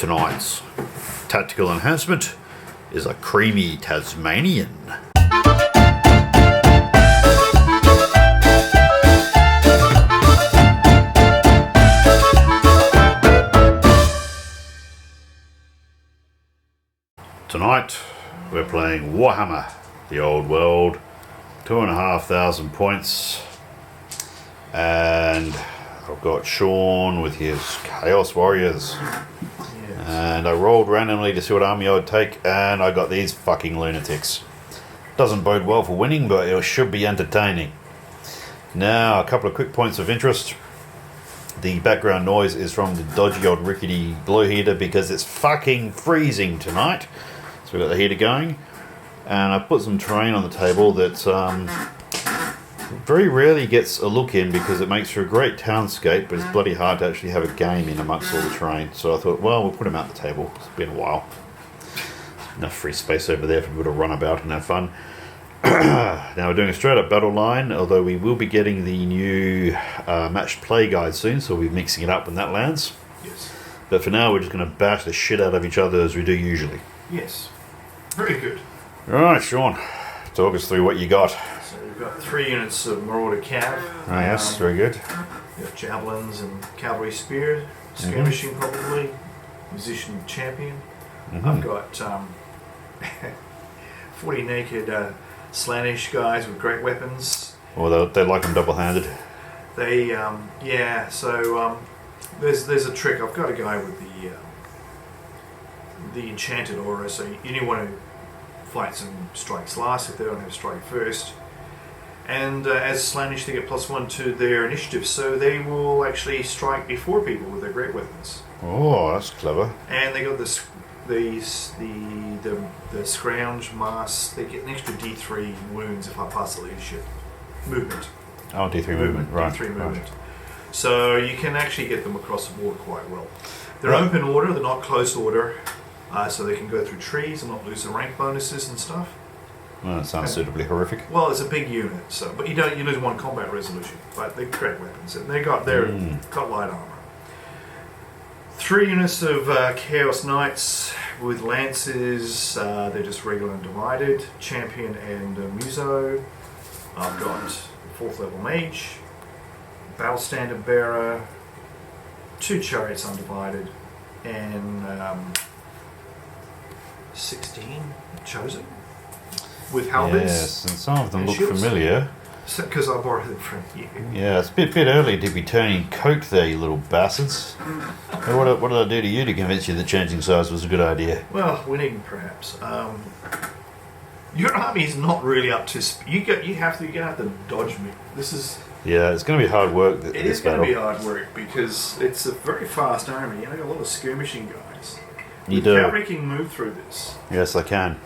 Tonight's tactical enhancement is a creamy Tasmanian. Tonight we're playing Warhammer, the old world, 2,500 points, and I've got Shaun with his Chaos Warriors. And I rolled randomly to see what army I would take, and I got these fucking lunatics. Doesn't bode well for winning, but it should be entertaining. Now, a couple of quick points of interest. The background noise is from the dodgy old rickety blow heater because it's fucking freezing tonight. So we've got the heater going, and I put some terrain on the table that very rarely gets a look in because it makes for a great townscape, but it's bloody hard to actually have a game in amongst all the terrain. So I thought, well, we'll put them out the table. It's been a while. Enough free space over there for people to run about and have fun. Now we're doing a straight up battle line, although we will be getting the new matched play guide soon, so we'll be mixing it up when that lands. Yes. But for now, we're just going to bash the shit out of each other as we do usually. Yes. Very good. Alright, Shaun, talk us through what you got. So we've got 3 units of Marauder Cav. Oh, yes, very good. We've got Javelins and Cavalry Spear, Skirmishing probably, Musician Champion. I've got 40 naked Slanish guys with great weapons. Well, they like them double-handed. They, yeah, so there's a trick. I've got a guy with the Enchanted Aura, so anyone who fights and strikes last if they don't have strike first. And as Slanish, they get +1 to their initiative, so they will actually strike before people with their great weapons. Oh, that's clever. And they got the Scrounge Mass. They get an extra D3 wounds if I pass the leadership movement. Oh, D3 movement, right. D3 movement. Right. So you can actually get them across the board quite well. They're open order, they're not close order, so they can go through trees and not lose the rank bonuses and stuff. Well, that sounds suitably horrific. Well, it's a big unit, so but you lose 1 combat resolution. But they're great weapons, and they got got light armor. 3 units of Chaos Knights with lances. They're just regular and divided. Champion and Muso. I've got 4th level mage, battle standard bearer, 2 chariots undivided, and 16 chosen with halberds. Yes, and some of them look shields. Familiar. Because I borrowed them from you. Yeah, it's a bit early to be turning coat there, you little bastards. What did I do to you to convince you that changing size was a good idea? Well, winning perhaps. Your army is not really up to speed. You're gonna have to dodge me. This is. Yeah, it's going to be hard work. It is going to be hard work because it's a very fast army. You know, got a lot of skirmishing guys. You do. Cavalry can move through this. Yes, I can.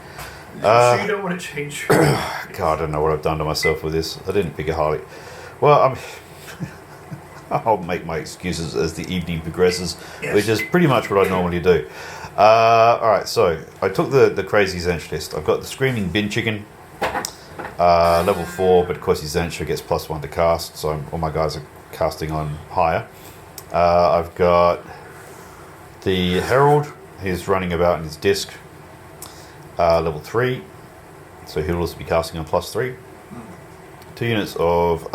So you don't want to change. God, I don't know what I've done to myself with this. I didn't pick a Harley. Well, I'll make my excuses as the evening progresses, which is pretty much what I normally do. Alright, so I took the crazy Tzeentch list. I've got the Screaming Bin Chicken, level 4, but of course his Tzeentch gets +1 to cast, so all my guys are casting on higher. I've got the Herald, he's running about in his disc, level 3, so he'll also be casting on +3. 2 units of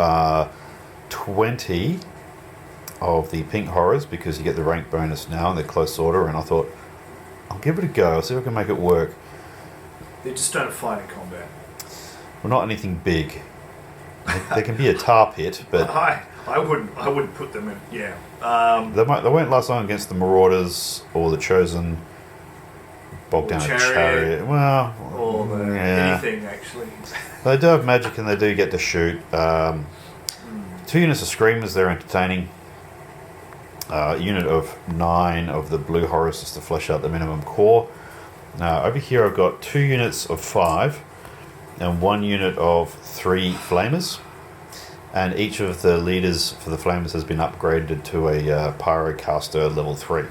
20 of the Pink Horrors, because you get the rank bonus now and they're close order, and I thought, I'll give it a go, I'll see if I can make it work. They just don't fight in combat. Well, not anything big. They can be a tar pit, but I wouldn't put them in. Yeah. They won't last long against the Marauders or the Chosen. Bog down a chariot. Well, or anything actually. They do have magic and they do get to shoot. 2 units of Screamers, they're entertaining. A unit of 9 of the Blue Horrors just to flesh out the minimum core. Now over here I've got 2 units of 5 and 1 unit of 3 Flamers. And each of the leaders for the Flamers has been upgraded to a Pyrocaster level 3.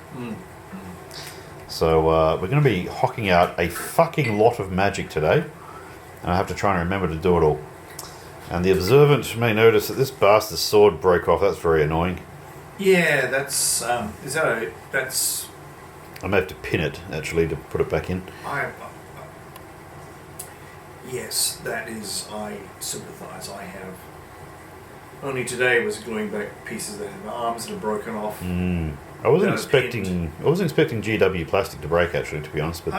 So we're going to be hocking out a fucking lot of magic today. And I have to try and remember to do it all. And the Observant may notice that this bastard's sword broke off. That's very annoying. Yeah, that's I may have to pin it, actually, to put it back in. Yes, that is, I sympathise. I have. Only today was gluing back pieces that have arms that are broken off. I wasn't expecting GW plastic to break, actually, to be honest. But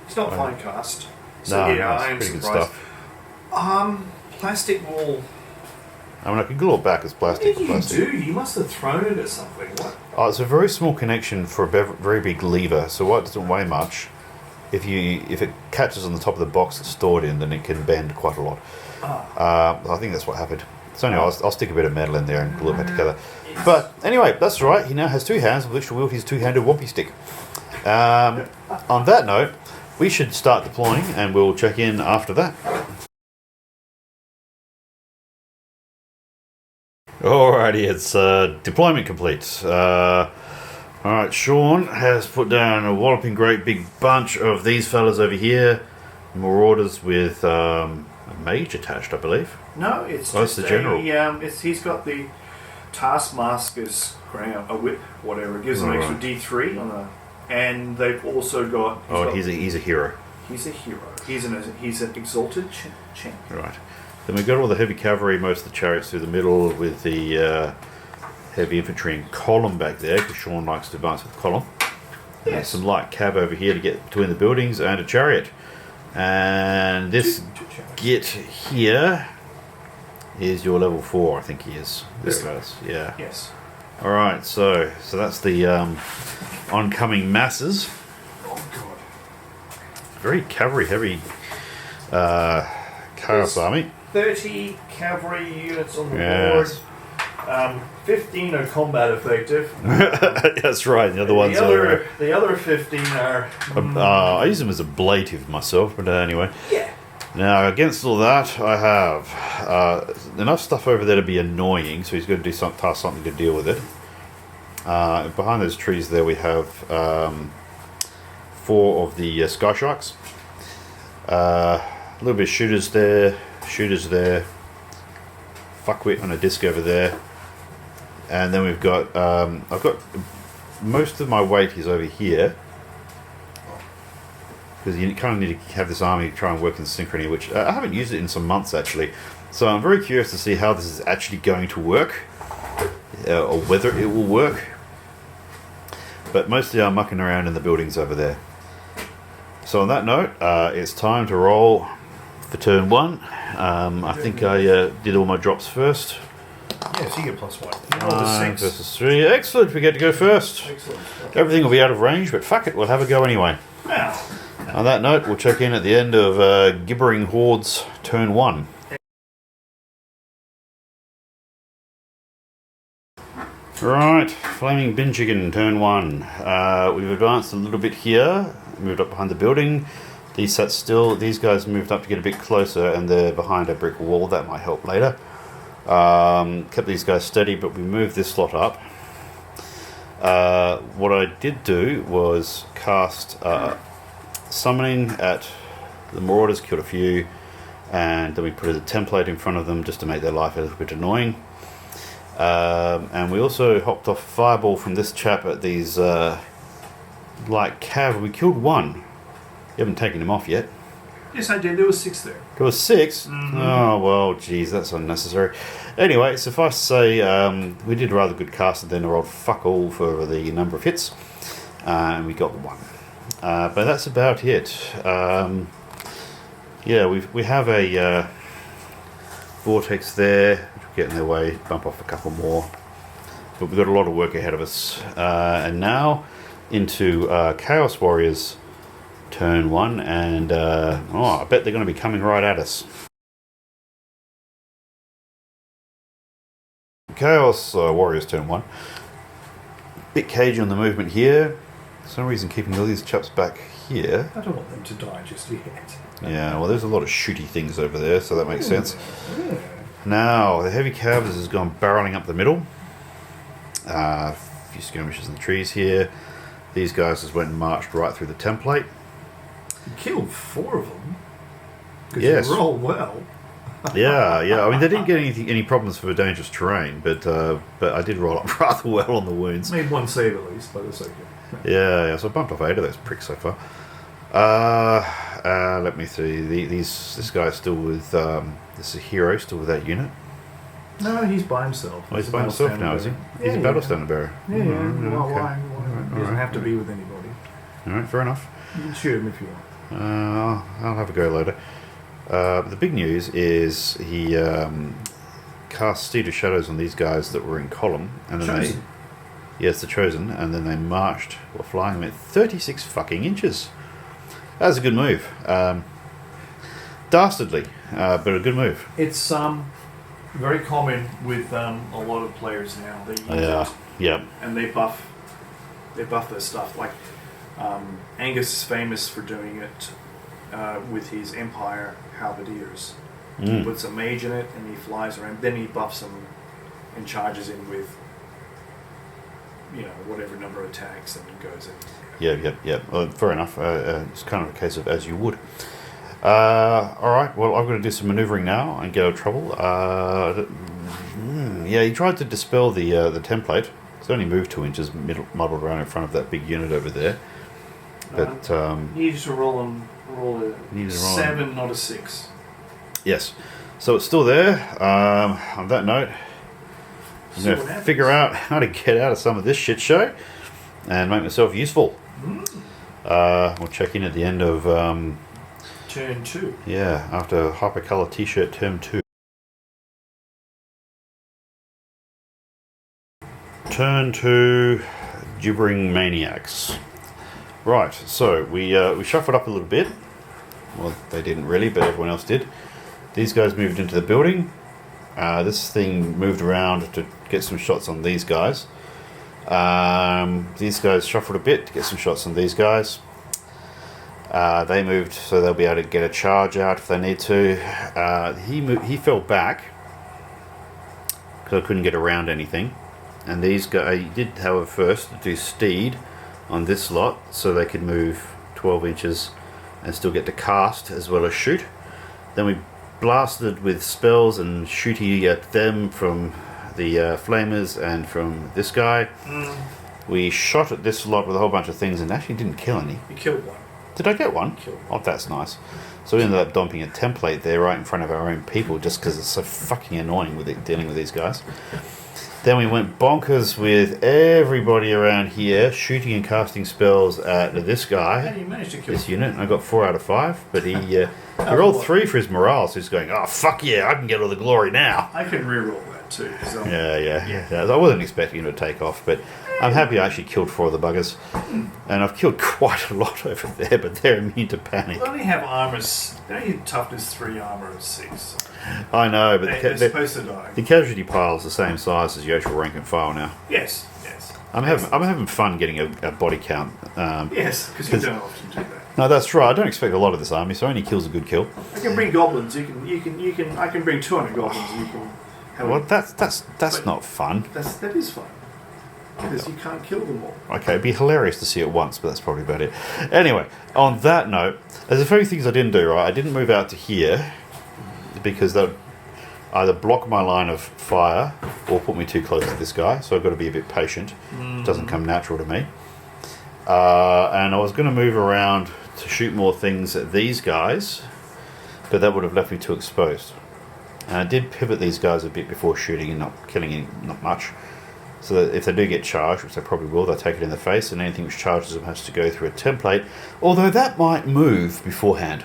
it's not fine cast. So no, yeah, it's I am pretty surprised. good stuff. Plastic will. I mean, I could glue it back as plastic. What did you do? You must have thrown it at something. What? Oh, it's a very small connection for a very big lever, so while it doesn't weigh much, if it catches on the top of the box it's stored in, then it can bend quite a lot. I think that's what happened. So anyway, I'll stick a bit of metal in there and glue it back together. But anyway, that's right. He now has two hands with which to wield his two-handed Whompy stick. On that note, we should start deploying, and we'll check in after that. Alrighty, it's deployment complete. Alright, Shaun has put down a walloping great big bunch of these fellas over here. Marauders with a mage attached, I believe. No, it's just the general. He's got the Taskmaster's crown, a whip, whatever. It gives him an extra D3 on a, and they've also got. He's a hero. He's a hero. He's an exalted champion. Right. Then we've got all the heavy cavalry, most of the chariots through the middle, with the heavy infantry and column back there, because Shaun likes to advance with column. Yes. And some light cab over here to get between the buildings, and a chariot. And this git here is your level 4, I think he is. This guy. Yeah. Yes. Alright, so that's the oncoming masses. Oh god. Very cavalry heavy chaos army. 30 cavalry units on the Yes. board. 15 are combat effective. That's right. The other ones are. The other 15 are. I use them as ablative myself, but anyway. Yeah. Now, against all that, I have enough stuff over there to be annoying, so he's going to do something to deal with it. Behind those trees there, we have 4 of the Sky Sharks. A little bit of shooters there, fuckwit on a disc over there. And then we've got, I've got most of my weight is over here. Because you kind of need to have this army try and work in synchrony, which I haven't used it in some months actually. So I'm very curious to see how this is actually going to work, or whether it will work. But mostly I'm mucking around in the buildings over there. So on that note, it's time to roll for turn 1. I think I did all my drops first. Yeah, so you get +1. You roll a 6 versus 3. Excellent, we get to go first. Excellent. Okay. Everything will be out of range, but fuck it, we'll have a go anyway. Now. On that note, we'll check in at the end of Gibbering Horde's turn 1. Right, Flaming Bin Chicken, turn 1. We've advanced a little bit here, moved up behind the building. These sat still, these guys moved up to get a bit closer, and they're behind a brick wall. That might help later. Kept these guys steady, but we moved this slot up. What I did do was cast summoning at the Marauders, killed a few, and then we put a template in front of them just to make their life a little bit annoying. And we also hopped off fireball from this chap at these light cav. We killed 1. You haven't taken him off yet. Yes, I did. There was 6 there. There was 6? Mm-hmm. Oh, well, geez, that's unnecessary. Anyway, suffice to say, we did a rather good cast, and then I rolled fuck all for the number of hits, and we got the 1. But that's about it. Yeah, we have a vortex there, which will get in their way, bump off a couple more. But we've got a lot of work ahead of us. And now into Chaos Warriors turn 1, and I bet they're going to be coming right at us. Chaos Warriors turn 1. Bit cagey on the movement here. For some reason keeping all these chaps back here. I don't want them to die just yet. Yeah, well, there's a lot of shooty things over there, so that makes sense. Yeah. Now, the heavy cabs has gone barreling up the middle. A few skirmishes in the trees here. These guys just went and marched right through the template. You killed 4 of them. Yes. You roll well. Yeah. I mean, they didn't get any problems for dangerous terrain, but I did roll up rather well on the wounds. Made 1 save at least, by the second. Yeah, so I bumped off 8 of those pricks so far. Let me see. This guy's still with. This is a hero still with that unit. No, he's by himself. Oh, he's by himself now, is he? Yeah, He's a battle standard bearer. Yeah, Okay. why? He doesn't have to be with anybody. Alright, fair enough. You can shoot him if you want. I'll have a go later. The big news is he cast Seed of Shadows on these guys that were in column, and then Chosen. Yes, the Chosen, and then they marched, while flying them at 36 fucking inches. That was a good move. Dastardly, but a good move. It's very common with a lot of players now. They use it, yeah. and they buff their stuff. Like Angus is famous for doing it with his Empire Halberdiers. He puts a mage in it, and he flies around. Then he buffs them and charges in with, whatever number of attacks, and goes in. Yeah. Well, fair enough. It's kind of a case of as you would. Alright, well, I've got to do some manoeuvring now and get out of trouble. He tried to dispel the template. It's only moved 2 inches, muddled around in front of that big unit over there. But you need to roll a 7, not a 6. Yes, so it's still there. On that note, I'm going to figure out how to get out of some of this shit show and make myself useful. We'll check in at the end of turn 2. Yeah, after Hypercolor T-shirt turn 2. Turn 2, Gibbering Maniacs. Right, so we shuffled up a little bit. Well, they didn't really, but everyone else did. These guys moved into the building. This thing moved around to get some shots on these guys. These guys shuffled a bit to get some shots on these guys. They moved so they'll be able to get a charge out if they need to. He fell back because I couldn't get around anything. And these guys, he did, however, first do steed on this lot so they could move 12 inches and still get to cast as well as shoot. Then we blasted with spells and shooty at them from the flamers and from this guy. We shot at this lot with a whole bunch of things and actually didn't kill any. You killed one. Did I get one? Killed Oh, that's nice. So we ended up dumping a template there right in front of our own people just because it's so fucking annoying with dealing with these guys. Then we went bonkers with everybody around here, shooting and casting spells at this guy. How do you manage to kill this unit? I got 4 out of 5, but he rolled 3 for his morale, so he's going, oh, fuck yeah, I can get all the glory now. I can re-roll that too. Yeah. I wasn't expecting him to take off, but I'm happy I actually killed 4 of the buggers. And I've killed quite a lot over there, but they're immune to panic. They only have armors. They only have toughness 3, armor 6. I know, but They're supposed to die. the casualty pile is the same size as the actual rank and file now. Yes. I'm having fun getting a body count. Yes, because you don't often do that. No, that's right. I don't expect a lot of this army, so only kills a good kill. I can bring goblins. I can bring 200 goblins. You can. Well, that's not fun. That is fun. Because you can't kill them all. Okay, it'd be hilarious to see it once, but that's probably about it. Anyway, on that note, there's a few things I didn't do, right? I didn't move out to here because that would either block my line of fire or put me too close to this guy, so I've got to be a bit patient. It doesn't come natural to me. And I was going to move around to shoot more things at these guys, but that would have left me too exposed. And I did pivot these guys a bit before shooting and not killing any, not much. So that if they do get charged, which they probably will, they'll take it in the face, and anything which charges them has to go through a template, although that might move beforehand.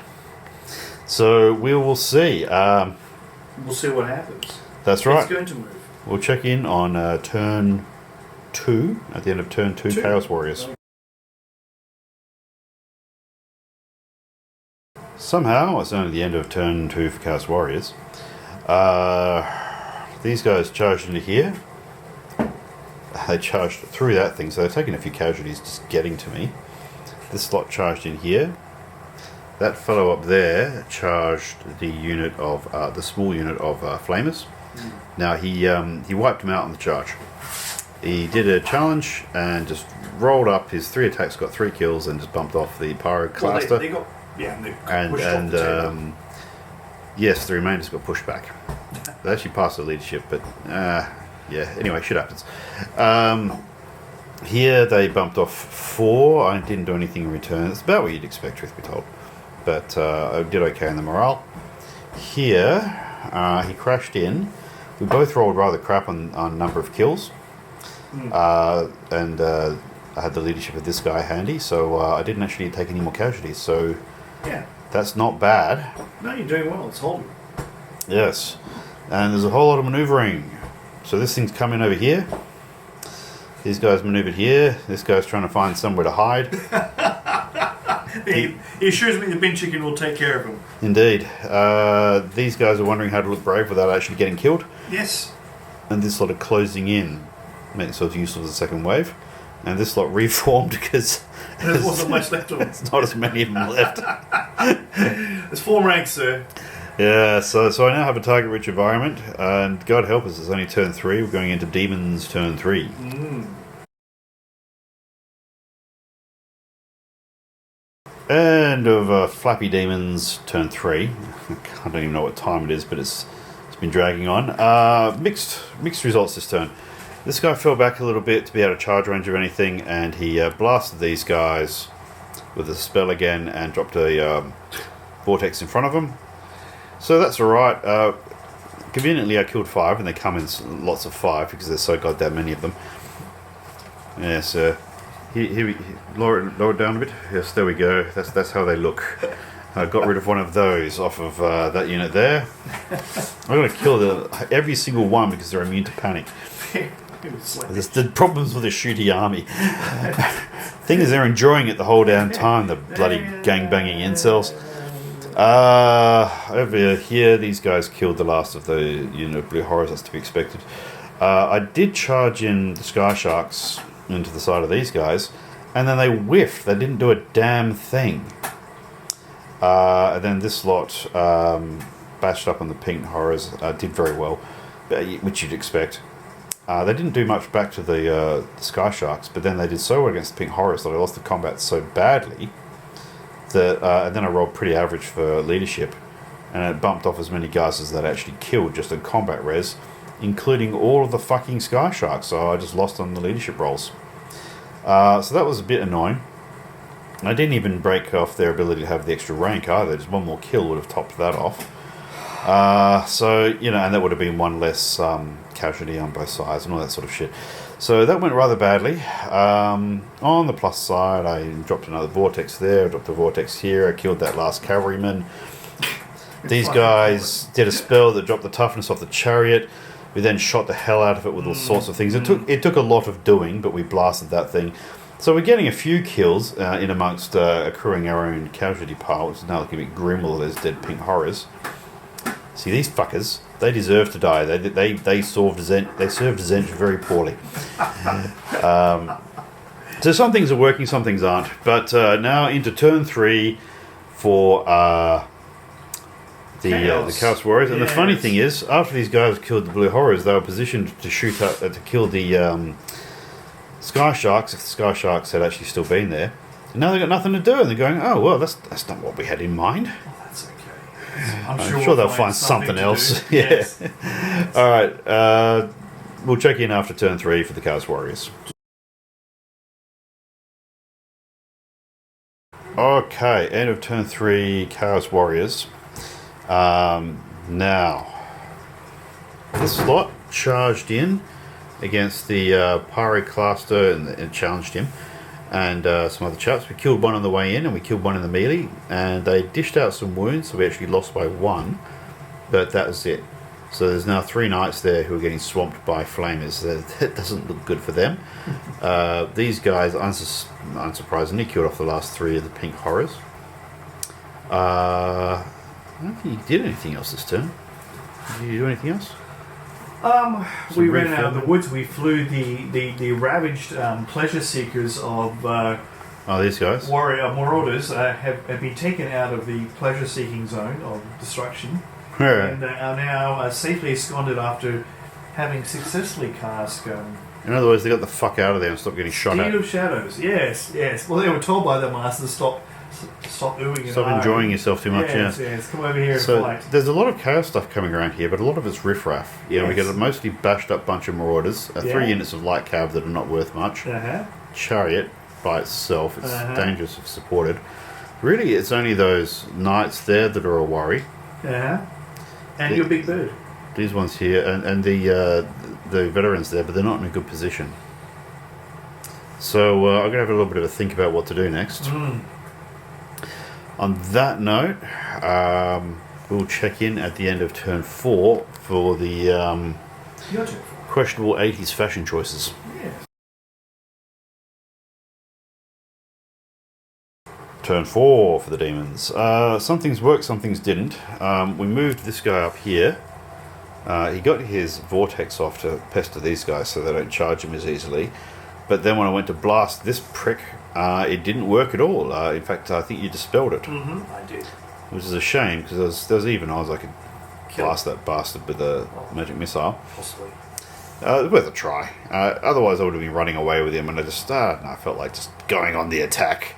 So we will see. We'll see what happens. That's right. It's going to move. We'll check in on turn 2, at the end of turn 2, Chaos Warriors. Somehow, it's only the end of turn 2 for Chaos Warriors. These guys charged into here. They charged through that thing, so they've taken a few casualties just getting to me. This lot charged in here. That fellow up there charged the unit of the small unit of flamers. Now he wiped him out on the charge. He did a challenge and just rolled up. His 3 attacks got 3 kills and just bumped off the pyroclaster. Well, they got and they pushed off the table. Yes, the remainders got pushed back. They actually passed the leadership, but yeah. Anyway, shit happens. Here they bumped off 4. I didn't do anything in return. It's about what you'd expect, truth be told. But I did okay in the morale. Here, he crashed in. We both rolled rather crap on number of kills. And I had the leadership of this guy handy, so I didn't actually take any more casualties. So Yeah. that's not bad. No, you're doing well. It's holding. Yes. And there's a whole lot of manoeuvring. So this thing's coming over here. These guys manoeuvred here. This guy's trying to find somewhere to hide. He assures me the bin chicken will take care of him. Indeed. These guys are wondering how to look brave without actually getting killed. Yes. And this lot of closing in makes themselves useful as a second wave. And this lot reformed because There wasn't much left of them. there's not as many of them left. There's 4 ranks, sir. Yeah, so I now have a target-rich environment, and God help us, it's only turn 3. We're going into Demons turn 3. End of Flappy Demons turn 3. I don't even know what time it is, but it's been dragging on. Mixed results this turn. This guy fell back a little bit to be out of charge range of anything, and he blasted these guys with a spell again and dropped a vortex in front of him. So that's alright. Conveniently I killed 5, and they come in lots of 5 because there's so goddamn many of them. Yes, here lower it down a bit. Yes, there we go. That's how they look. I got rid of one of those off of that unit there. I'm going to kill every single one because they're immune to panic. There's the problems with a shooty army. Thing is, they're enjoying it the whole damn time, the bloody gang-banging incels. Over here, these guys killed the last of the blue horrors. That's to be expected. I did charge in the Sky Sharks into the side of these guys, and then they whiffed. They didn't do a damn thing. And then this lot bashed up on the pink horrors. Did very well, which you'd expect. They didn't do much back to the Sky Sharks, but then they did so well against the pink horrors that I lost the combat so badly that, and then I rolled pretty average for leadership, and it bumped off as many guys as that actually killed just in combat res, including all of the fucking Sky Sharks, so I just lost on the leadership rolls. So that was a bit annoying. I didn't even break off their ability to have the extra rank either. Just one more kill would have topped that off. So, and that would have been one less casualty on both sides and all that sort of shit. So that went rather badly. On the plus side, I dropped another vortex there, dropped a vortex here, I killed that last cavalryman. These guys did a spell that dropped the toughness off the chariot. We then shot the hell out of it with all sorts of things. It took a lot of doing, but we blasted that thing. So we're getting a few kills in amongst accruing our own casualty pile, which is now looking a bit grim with all those dead pink horrors. See, these fuckers, they deserve to die. They served Tzeentch very poorly. So some things are working, some things aren't. But now into turn 3 for the Chaos Warriors. And the funny thing is, after these guys killed the Blue Horrors, they were positioned to shoot up, to kill the Sky Sharks, if the Sky Sharks had actually still been there. And now they've got nothing to do, and they're going, oh, well, that's not what we had in mind. Oh, that's okay. I'm sure they'll find something else. Yes. All right. We'll check in after turn 3 for the Chaos Warriors. Okay, end of turn 3, Chaos Warriors. Now, this lot charged in against the Pyroclaster and challenged him, and some other chaps. We killed one on the way in, and we killed one in the melee, and they dished out some wounds, so we actually lost by 1, but that was it. So there's now 3 knights there who are getting swamped by flamers. That doesn't look good for them. These guys, unsurprisingly, killed off the last 3 of the pink horrors. I don't think you did anything else this turn. Did you do anything else? We ran out of the woods. We flew the ravaged pleasure seekers of these guys. warrior marauders have been taken out of the pleasure seeking zone of destruction. Yeah. And are now safely absconded after having successfully cast In other words, they got the fuck out of there and stopped getting shot at. Deed of Shadows. Yes. Well, they were told by their master to stop Stop oohing and Stop ahhing. enjoying yourself too much, yeah. Yes, come over here and So fight. there's a lot of chaos stuff coming around here, but a lot of it's riffraff. Yeah, we Yes. get a mostly bashed up bunch of marauders, 3 units of light cav that are not worth much. Chariot by itself, it's dangerous if supported. Really, it's only those knights there that are a worry. And your big bird. These ones here, and the veterans there, but they're not in a good position. So I'm going to have a little bit of a think about what to do next. On that note, we'll check in at the end of turn 4 for the Your turn. questionable 80s fashion choices. Yeah. Turn 4 for the demons. Some things worked, some things didn't. We moved this guy up here. He got his vortex off to pester these guys so they don't charge him as easily. But then when I went to blast this prick, it didn't work at all. In fact, I think you dispelled it. I did. Which is a shame, because there was even odds I could blast that bastard with a magic missile. Possibly. Worth a try. Otherwise I would have been running away with him, and I felt like just going on the attack.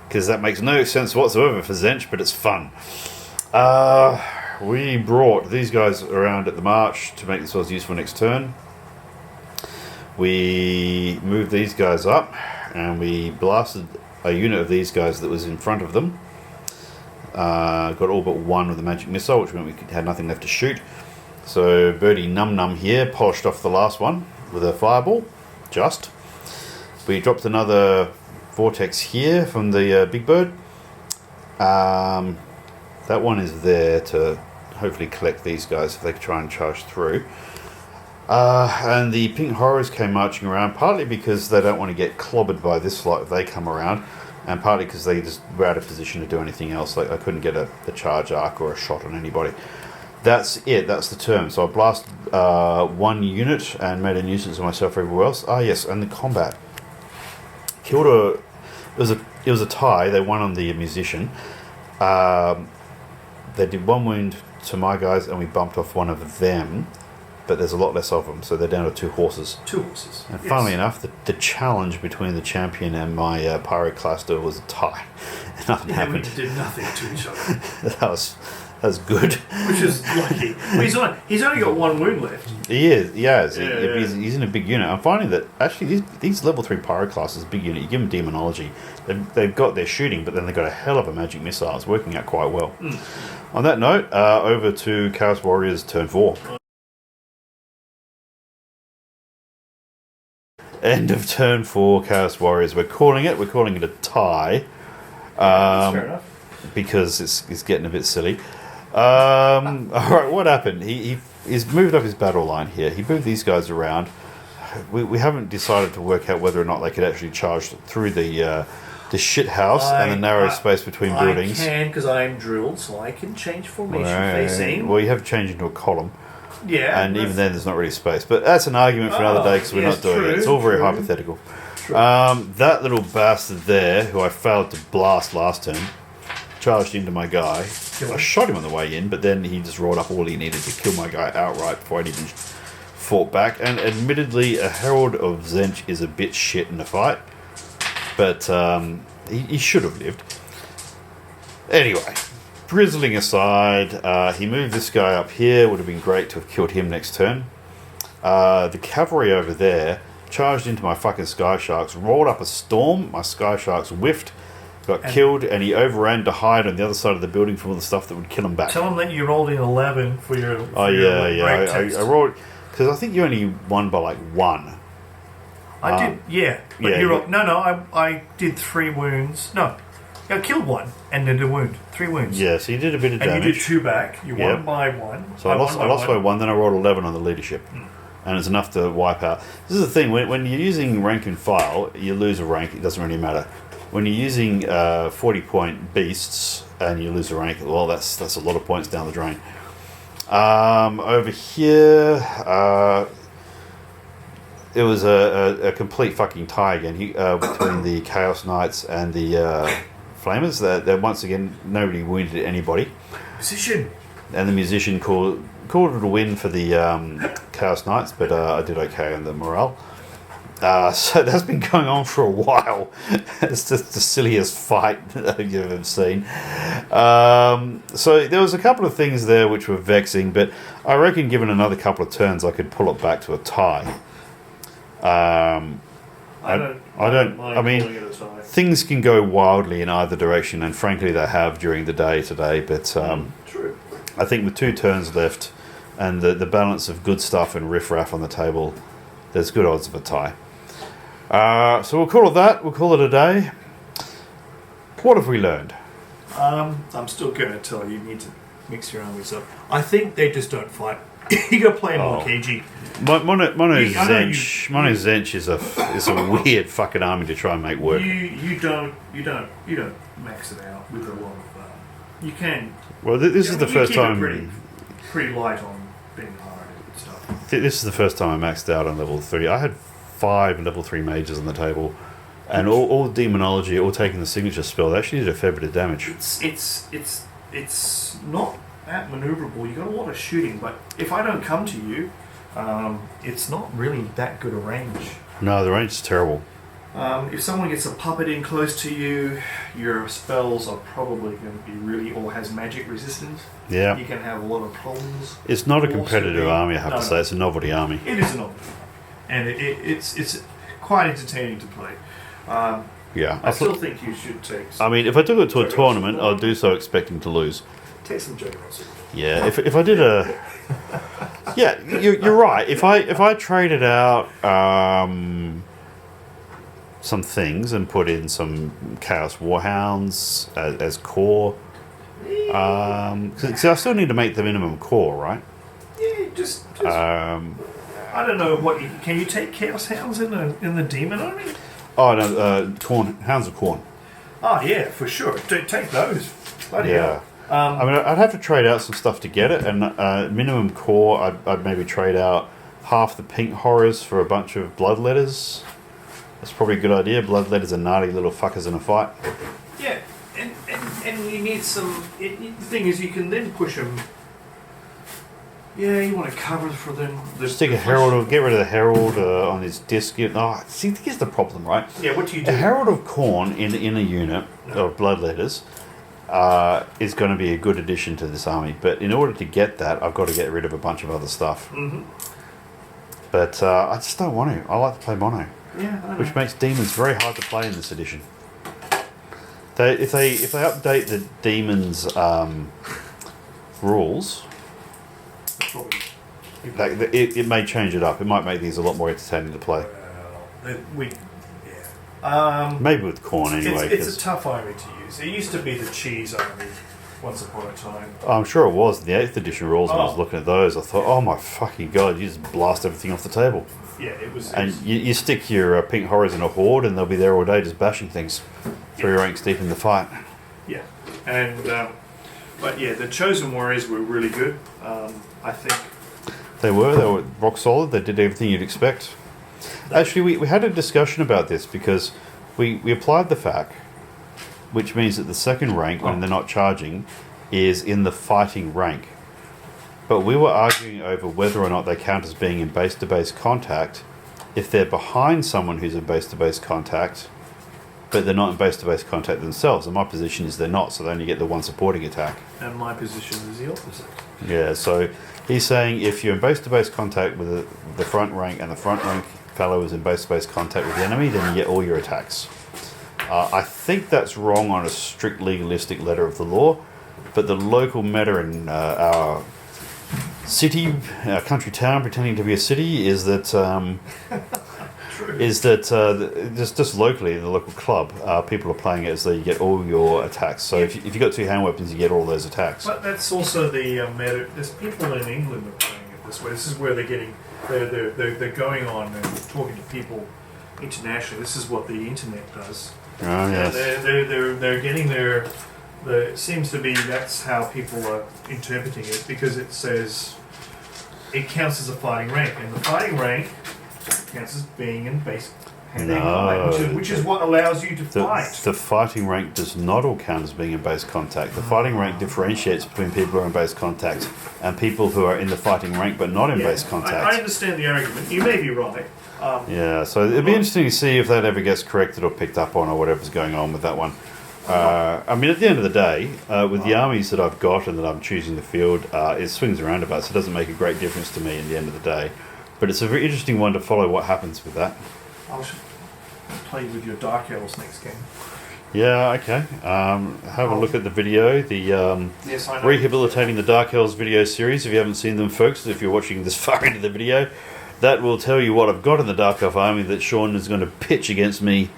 Because that makes no sense whatsoever for Tzeentch, but it's fun. We brought these guys around at the march to make themselves useful next turn. We moved these guys up, and we blasted a unit of these guys that was in front of them. Got all but one with the magic missile, which meant we had nothing left to shoot. So Birdie Num Num here polished off the last one with a fireball. Just. We dropped another vortex here from the big bird. That one is there to hopefully collect these guys if they try and charge through. And the pink horrors came marching around, partly because they don't want to get clobbered by this lot if they come around, and partly because they just were out of position to do anything else. Like I couldn't get a charge arc or a shot on anybody. That's it. That's the term. So I blasted one unit and made a nuisance of myself everywhere else. Yes, and the combat killed a. It was a tie. They won on the musician. They did 1 wound to my guys, and we bumped off one of them. But there's a lot less of them, so they're down to 2 horses. 2 horses. And funnily enough, the challenge between the champion and my pyroclaster was a tie. Nothing happened. We did nothing to each other. That was good. Which is lucky. Well, he's only got 1 wound left. He is, yes. Yeah. He's in a big unit. I'm finding that actually these level 3 pyroclasters, big unit, you give them demonology. They've got their shooting, but then they've got a hell of a magic missile. It's working out quite well. On that note, over to Chaos Warriors turn 4. End of turn 4, Chaos Warriors. We're calling it a tie. That's fair enough. Because it's getting a bit silly. Alright, what happened? He's moved up his battle line here. He moved these guys around. We haven't decided to work out whether or not they could actually charge through the shit house and the narrow space between buildings. I can, because I am drilled, so I can change formation facing. Well, you have to change into a column. Yeah. And even then, there's not really space. But that's an argument for another day, because we're not doing it. It's all very hypothetical. That little bastard there, who I failed to blast last turn, charged into my guy. I shot him on the way in, but then he just rolled up all he needed to kill my guy outright before I'd even fought back. And admittedly, a Herald of Tzeentch is a bit shit in the fight. But he should have lived. Anyway, drizzling aside, he moved this guy up here. Would have been great to have killed him next turn. The cavalry over there charged into my fucking Sky Sharks, rolled up a storm. My Sky Sharks whiffed, got killed, and he overran to hide on the other side of the building from all the stuff that would kill him back. Tell him that you rolled in 11 for your. I rolled because I think you only won by like 1. I did, yeah. But I did 3 wounds. No, I killed 1 and did a wound. 3 wounds. Yeah, so you did a bit of damage. And you did 2 back. You won by 1. So I lost by 1, then I rolled 11 on the leadership. And it's enough to wipe out. This is the thing, when you're using rank and file, you lose a rank, it doesn't really matter. When you're using 40-point beasts and you lose a rank, well, that's a lot of points down the drain. Over here, it was a complete fucking tie again between the Chaos Knights and the Flamers. That once again, nobody wounded anybody. Musician. And the musician called it a win for the Chaos Knights, but I did okay on the morale. So that's been going on for a while. It's just the silliest fight you've ever seen. So there was a couple of things there which were vexing, but I reckon given another couple of turns I could pull it back to a tie. I mean, things can go wildly in either direction, and frankly they have during the day today, but True. I think with 2 turns left and the balance of good stuff and riff-raff on the table, there's good odds of a tie. So we'll call it that. We'll call it a day. What have we learned? I'm still going to tell you need to mix your armies up. I think they just don't fight. You got to play more cagey. Mono Tzeentch is a weird fucking army to try and make work. You don't max it out with a lot of. You can. Well, this is the first time. Pretty light on being hard and stuff. This is the first time I maxed out on level 3. I had 5 level 3 mages on the table, and all demonology, all taking the signature spell. They actually did a fair bit of damage. It's not that maneuverable. You got a lot of shooting, but if I don't come to you, it's not really that good a range. No, the range is terrible. If someone gets a puppet in close to you, your spells are probably going to be really, or has magic resistance. Yeah. You can have a lot of problems. It's not a competitive army, I have to say. It's a novelty army. It is a novelty, and it's quite entertaining to play. Yeah. I still think you should take. I mean, if I took it to a tournament, I'd do so expecting to lose. Take some Juggernaut. Yeah, if I did a... Yeah, you're right. If I traded out some things and put in some Chaos Warhounds as core, because I still need to make the minimum core, right? Yeah, just I don't know what can you take Chaos Hounds in the Demon Army? Oh no, Hounds of Khorne. Oh yeah, for sure. Take those. Bloody Yeah. hell. I mean, I'd have to trade out some stuff to get it, and minimum core, I'd maybe trade out half the pink horrors for a bunch of bloodletters. That's probably a good idea. Bloodletters are gnarly little fuckers in a fight. Yeah, and you need some. The thing is, you can then push them. Yeah, you want to cover for them. Stick a herald, get rid of the herald on his disc. See, here's the problem, right? Yeah, what do you do? A herald of Khorne in a unit of bloodletters is going to be a good addition to this army, but in order to get that, I've got to get rid of a bunch of other stuff. Mm-hmm. But I just don't want to. I like to play mono. Yeah, I know. Which makes demons very hard to play in this edition. If they update the demons rules, it may change it up. It might make these a lot more entertaining to play. Maybe with Khorne anyway. It's a tough army to use. It used to be the cheese army once upon a time. I'm sure it was. The 8th edition rules, when I was looking at those, I thought, oh my fucking god, you just blast everything off the table. Yeah, it was. And you stick your pink horrors in a horde and they'll be there all day just bashing things 3 ranks deep in the fight. Yeah, and but yeah, the Chosen Warriors were really good. I think they were rock solid. They did everything you'd expect. Actually, we had a discussion about this because we applied the FAQ, which means that the second rank, when they're not charging, is in the fighting rank. But we were arguing over whether or not they count as being in base-to-base contact if they're behind someone who's in base-to-base contact, but they're not in base-to-base contact themselves. And my position is they're not, so they only get the one supporting attack. And my position is the opposite. Yeah, so he's saying if you're in base-to-base contact with the front rank and the front rank fellow is in base-to-base contact with the enemy, then you get all your attacks. I think that's wrong on a strict legalistic letter of the law, but the local meta in our city, our country town, pretending to be a city, is that just locally in the local club, people are playing it as though you get all your attacks. So if you got 2 hand weapons, you get all those attacks. But that's also the meta. There's people in England that are playing it this way. This is where they're going on and talking to people internationally. This is what the internet does. Oh yes. They're getting their. It seems to be that's how people are interpreting it, because it says it counts as a fighting rank, and the fighting rank counts as being in base hand-to-hand combat, which is what allows you to fight. The fighting rank does not all count as being in base contact. The fighting rank differentiates between people who are in base contact and people who are in the fighting rank but not in base contact. I understand the argument. You may be right. Yeah, so it'd be interesting to see if that ever gets corrected or picked up on or whatever's going on with that one. I mean, at the end of the day, with the armies that I've got and that I'm choosing to field, it swings around about, so it doesn't make a great difference to me at the end of the day. But it's a very interesting one to follow what happens with that. I should play with your Dark Elves next game. Yeah, okay. Have a look at the video, the Yes, I know. Rehabilitating the Dark Elves video series. If you haven't seen them, folks, if you're watching this far into the video, that will tell you what I've got in the Dark Elf army that Shaun is going to pitch against me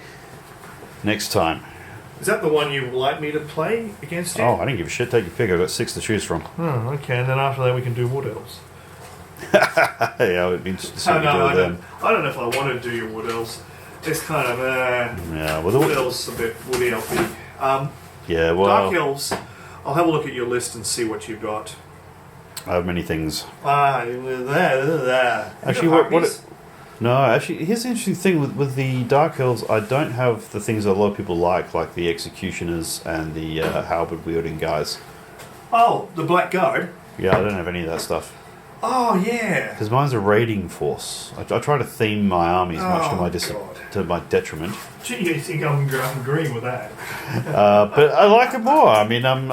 next time. Is that the one you would like me to play against you? Oh, I didn't give a shit. Take your pick. I've got 6 to choose from. Oh, okay. And then after that we can do Wood Elves. Yeah, it'd be interesting to see what you do with them. I don't know if I want to do your Wood Elves. It's kind of Yeah, well, Wood Elves a bit woody elfy. yeah, well, Dark Elves. I'll have a look at your list and see what you've got. I have many things. Actually, No, actually, here's the interesting thing with the Dark Elves. I don't have the things that a lot of people like the Executioners and the halberd wielding guys. Oh, the Black Guard. Yeah, I don't have any of that stuff. Oh yeah. Because mine's a raiding force. I try to theme my armies much God. to my detriment. Gee, you think I'm agreeing with that? But I like it more. I mean, I'm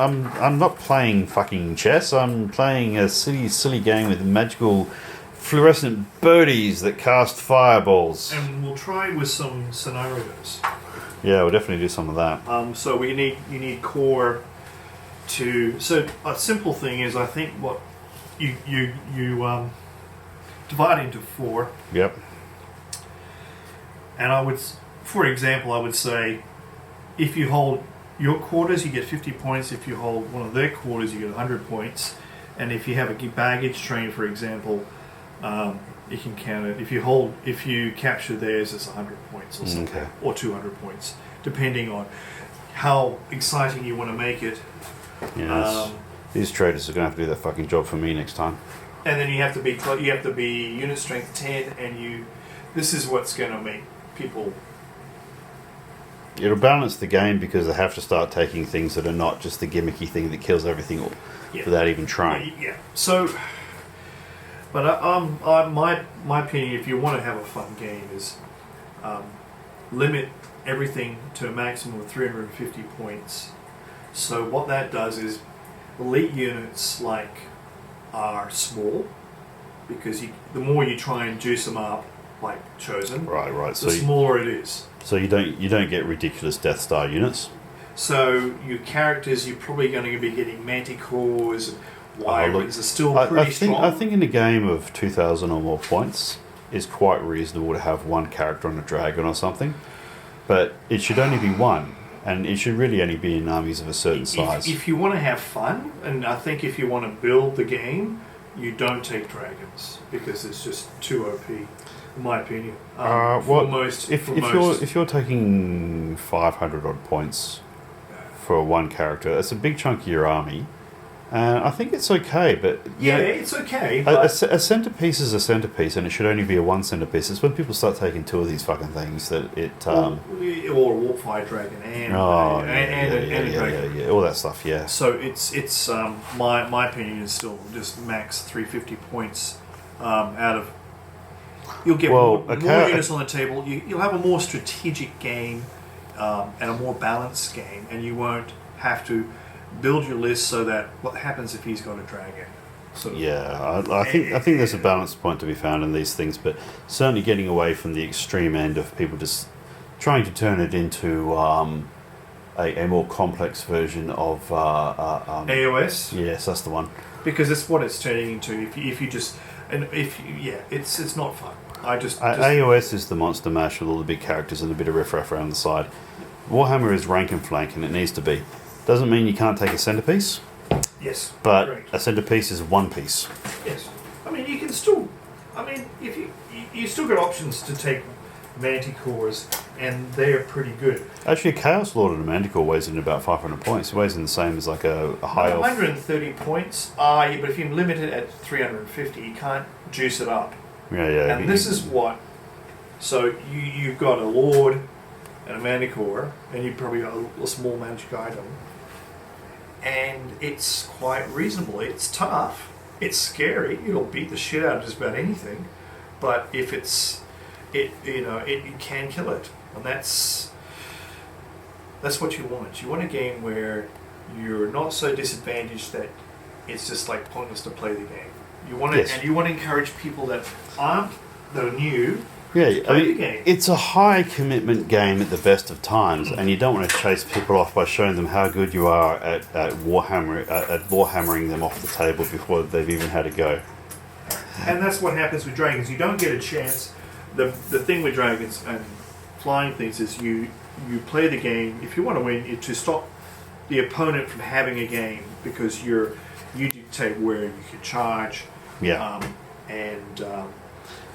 not playing fucking chess. I'm playing a silly game with magical fluorescent birdies that cast fireballs. And we'll try with some scenarios. Yeah, we'll definitely do some of that. So you need core to. So a simple thing is, I think what you divide into 4. Yep. And for example, I would say, if you hold your quarters, you get 50 points. If you hold one of their quarters, you get 100 points. And if you have a baggage train, for example, you can count it. If you capture theirs, it's 100 points or something, Okay. or 200 points, depending on how exciting you want to make it. Yes. These traders are going to have to do that fucking job for me next time. And then you have to be unit strength 10, and this is what's going to make people. It'll balance the game because they have to start taking things that are not just the gimmicky thing that kills everything without even trying. Yeah. So, but my opinion, if you want to have a fun game, is limit everything to a maximum of 350 points. So what that does is elite units are small, because the more you try and juice them up, like Chosen, Right. the smaller it is. So you don't get ridiculous Death Star units. So your characters, you're probably going to be getting Manticores and Wyverns are still pretty strong. I think in a game of 2,000 or more points, it's quite reasonable to have one character on a dragon or something. But it should only be one, and it should really only be in armies of a certain size. If you want to have fun, and I think if you want to build the game, you don't take dragons, because it's just too OP, in my opinion. If you're taking 500 odd points for one character, that's a big chunk of your army. I think it's okay, but it's okay. A centerpiece is a centerpiece, and it should only be a one centerpiece. It's when people start taking 2 of these fucking things that it. Or a Warfire Dragon and a dragon. Yeah, all that stuff. Yeah. So it's my opinion is still just max 350 points out of. You'll get more units on the table. You'll have a more strategic game and a more balanced game, and you won't have to build your list so that what happens if he's got a dragon. I think there's a balance point to be found in these things, but certainly getting away from the extreme end of people just trying to turn it into a more complex version of AOS. Yes, that's the one. Because it's what it's turning into. It's not fun. AOS is the monster mash with all the big characters and a bit of riffraff around the side. Warhammer is rank and flank, and it needs to be. Doesn't mean you can't take a centerpiece. Yes. But correct. a centerpiece is one piece. Yes. I mean, you can still. I mean, if you still got options to take Manticores, and they're pretty good. Actually, a Chaos Lord and a Manticore weighs in about 500 points. It weighs in the same as like a high elf. 130 points. But if you limit it at 350, you can't juice it up. Yeah. And this is what. So you've got a Lord and a Manticore, and you've probably got a small magic item. And it's quite reasonable. It's tough. It's scary. It'll beat the shit out of just about anything. But if it's it can kill it, and that's what you want. You want a game where you're not so disadvantaged that it's just like pointless to play the game. You want to, and you want to encourage people that are new. Yeah, play the game. It's a high commitment game at the best of times, and you don't want to chase people off by showing them how good you are at warhammering them off the table before they've even had a go. And that's what happens with dragons. You don't get a chance. The thing with dragons and flying things is you play the game. If you want to win, you to stop the opponent from having a game, because you dictate where you can charge. Yeah.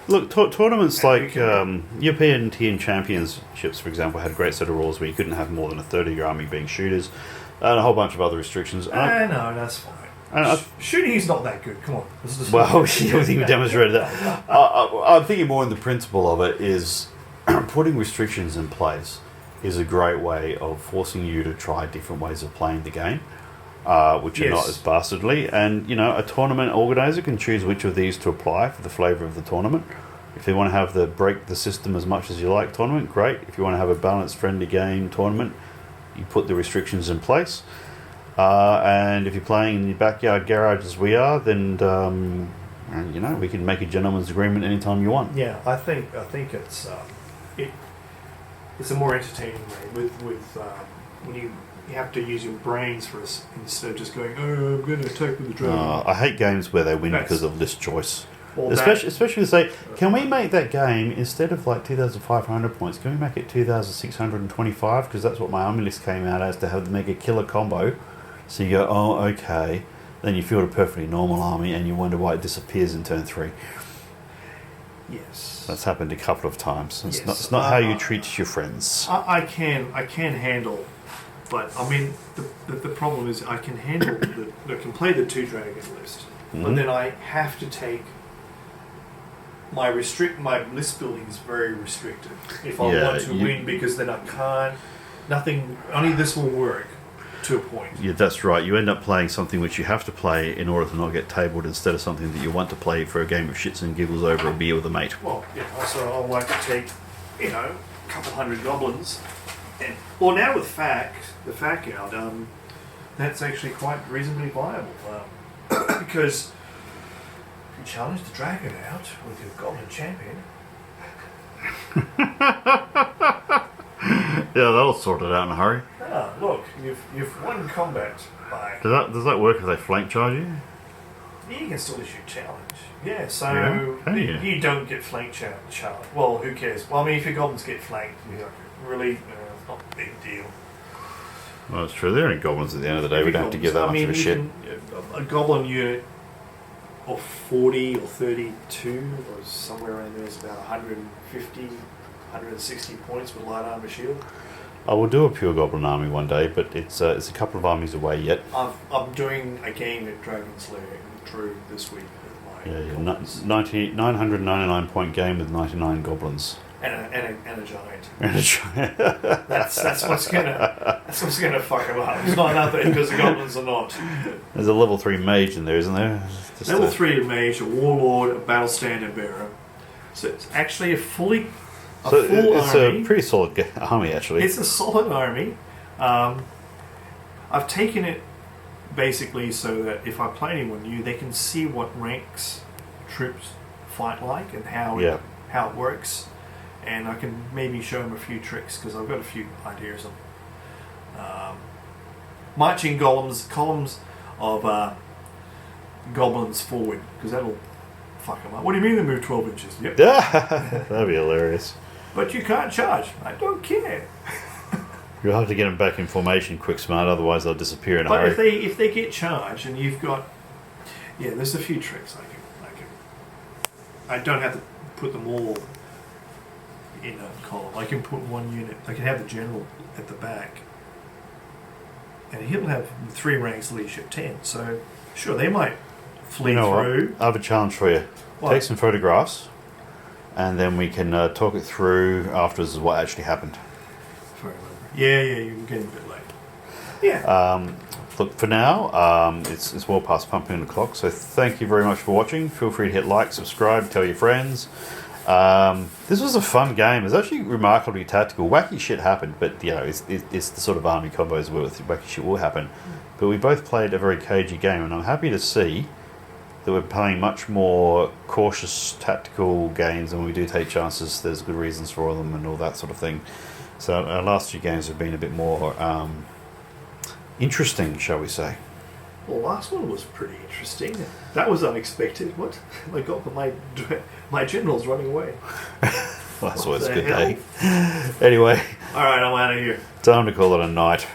Look, tournaments like European Team Championships, for example, had a great set of rules where you couldn't have more than a third of your army being shooters, and a whole bunch of other restrictions. No, that's fine. Shooting is not that good. Come on. Well, I think we demonstrated that. I'm thinking more in the principle of it is putting restrictions in place is a great way of forcing you to try different ways of playing the game, which are not as bastardly. And, a tournament organizer can choose which of these to apply for the flavour of the tournament. If you want to have the break the system as much as you like tournament, great. If you want to have a balanced, friendly game tournament, you put the restrictions in place. And if you're playing in your backyard garage as we are, then we can make a gentleman's agreement anytime you want. Yeah, I think it's a more entertaining way with when you have to use your brains for us instead of just going, I'm going to attack with the dragon. I hate games where they win because of list choice. Well, especially to say, can we make that game, instead of like 2,500 points, can we make it 2,625? Because that's what my army list came out as, to have make a killer combo. So you go, oh, okay. Then you field a perfectly normal army and you wonder why it disappears in turn 3. Yes. That's happened a couple of times. It's not how you treat your friends. I can handle, but I mean the problem is I can handle I can play the 2 dragon list, but then I have to take my list building is very restricted if I want to win, because then I can't. Only this will work to a point. Yeah, that's right. You end up playing something which you have to play in order to not get tabled, instead of something that you want to play for a game of shits and giggles over a beer with a mate. Well, so I like to take, a couple hundred goblins, now with the FAQ out, that's actually quite reasonably viable, because if you challenge the dragon out with your goblin champion. Yeah, that'll sort it out in a hurry. Look, you've won combat by... Does that work if they flank charge you? You can still issue challenge. Yeah, so you don't get flank challenge. Well, who cares? Well, I mean, if your goblins get flanked, really, it's not a big deal. Well, it's true. They're only goblins at the end of the day. We don't have to give that much of a shit. A goblin unit of 40 or 32 or somewhere around there is about 150, 160 points with light armor shield. I will do a pure goblin army one day, but it's a couple of armies away yet. I'm doing a game at Dragon's Lair in Drew this week with my 999 point game with 99 goblins. And a giant. And a giant. That's what's gonna fuck them up. It's not nothing because the goblins are not. There's a level 3 mage in there, isn't there? Level 3 mage, a warlord, a battle standard bearer. So it's actually a full army. A pretty solid army, actually. It's a solid army. I've taken it basically so that if I play anyone new, they can see what ranks troops fight like and how it works. And I can maybe show them a few tricks, because I've got a few ideas of marching columns of goblins forward, because that'll fuck them up. What do you mean they move 12 inches? Yep. That'd be hilarious. But you can't charge. I don't care. You'll have to get them back in formation quick smart, otherwise they'll disappear in a hurry. But if they get charged and you've got... Yeah, there's a few tricks I don't have to put them all in a column. I can put one unit. I can have the general at the back. And he'll have 3 ranks leadership 10. So, sure, they might flee through. What? I have a challenge for you. What? Take some photographs, and then we can talk it through afterwards, what actually happened. Yeah, you're getting a bit late. Yeah. Look, for now, it's well past pumping the clock, so thank you very much for watching. Feel free to hit like, subscribe, tell your friends, This was a fun game. It was actually remarkably tactical. Wacky shit happened, but it's the sort of army combos where wacky shit will happen. But we both played a very cagey game, and I'm happy to see that we're playing much more cautious tactical games, and when we do take chances, there's good reasons for them and all that sort of thing. So our last few games have been a bit more interesting, shall we say. Well, the last one was pretty interesting. That was unexpected. What? I got my generals running away. Well, that's always a good day. Anyway, all right, I'm out of here. time to call it a night.